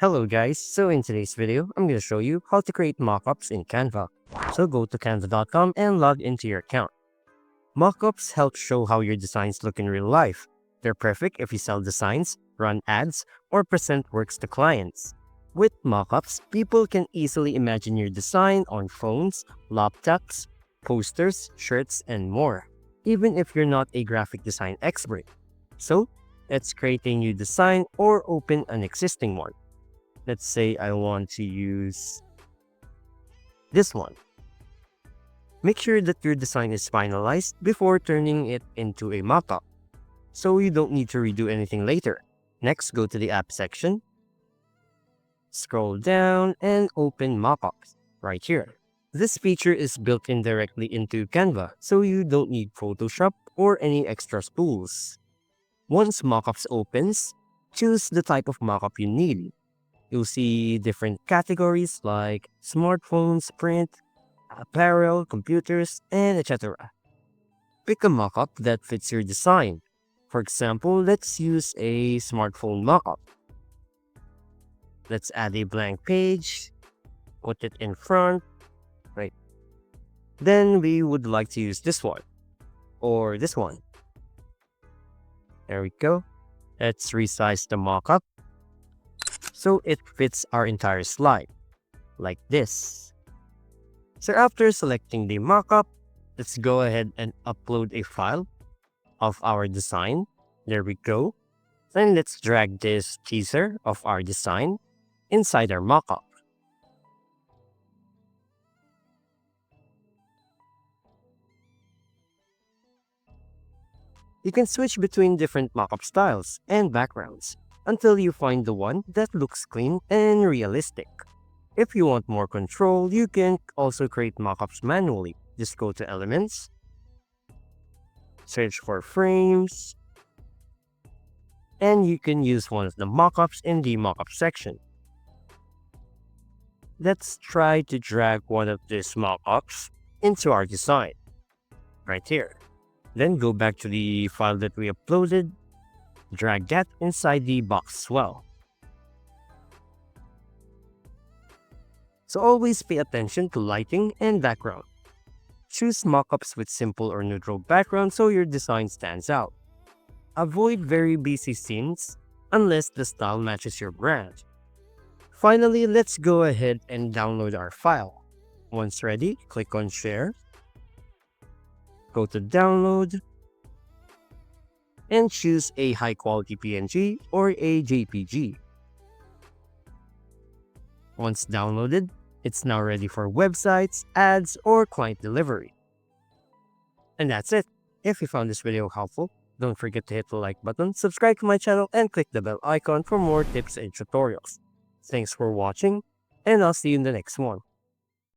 Hello guys, so in today's video, I'm going to show you how to create mockups in Canva. So go to canva.com and log into your account. Mockups help show how your designs look in real life. They're perfect if you sell designs, run ads, or present works to clients. With mockups, people can easily imagine your design on phones, laptops, posters, shirts, and more, even if you're not a graphic design expert. So, let's create a new design or open an existing one. Let's say I want to use this one. Make sure that your design is finalized before turning it into a mockup, so you don't need to redo anything later. Next, go to the app section, scroll down, and open mockups right here. This feature is built in directly into Canva, so you don't need Photoshop or any extra tools. Once mockups opens, choose the type of mockup you need. You'll see different categories like smartphones, print, apparel, computers, and etc. Pick a mockup that fits your design. For example, let's use a smartphone mockup. Let's add a blank page, put it in front, right? Then we would like to use this one or this one. There we go. Let's resize the mockup so it fits our entire slide, like this. So after selecting the mockup, let's go ahead and upload a file of our design. There we go. Then let's drag this teaser of our design inside our mockup. You can switch between different mockup styles and backgrounds until you find the one that looks clean and realistic. If you want more control, you can also create mockups manually. Just go to Elements, search for frames, and you can use one of the mockups in the mockup section. Let's try to drag one of these mockups into our design, right here. Then go back to the file that we uploaded, drag that inside the box as well. So always pay attention to lighting and background. Choose mockups with simple or neutral background so your design stands out. Avoid very busy scenes unless the style matches your brand. Finally, let's go ahead and download our file. Once ready, click on Share, go to Download, and choose a high-quality PNG or a JPG. Once downloaded, it's now ready for websites, ads, or client delivery. And that's it. If you found this video helpful, don't forget to hit the like button, subscribe to my channel, and click the bell icon for more tips and tutorials. Thanks for watching, and I'll see you in the next one.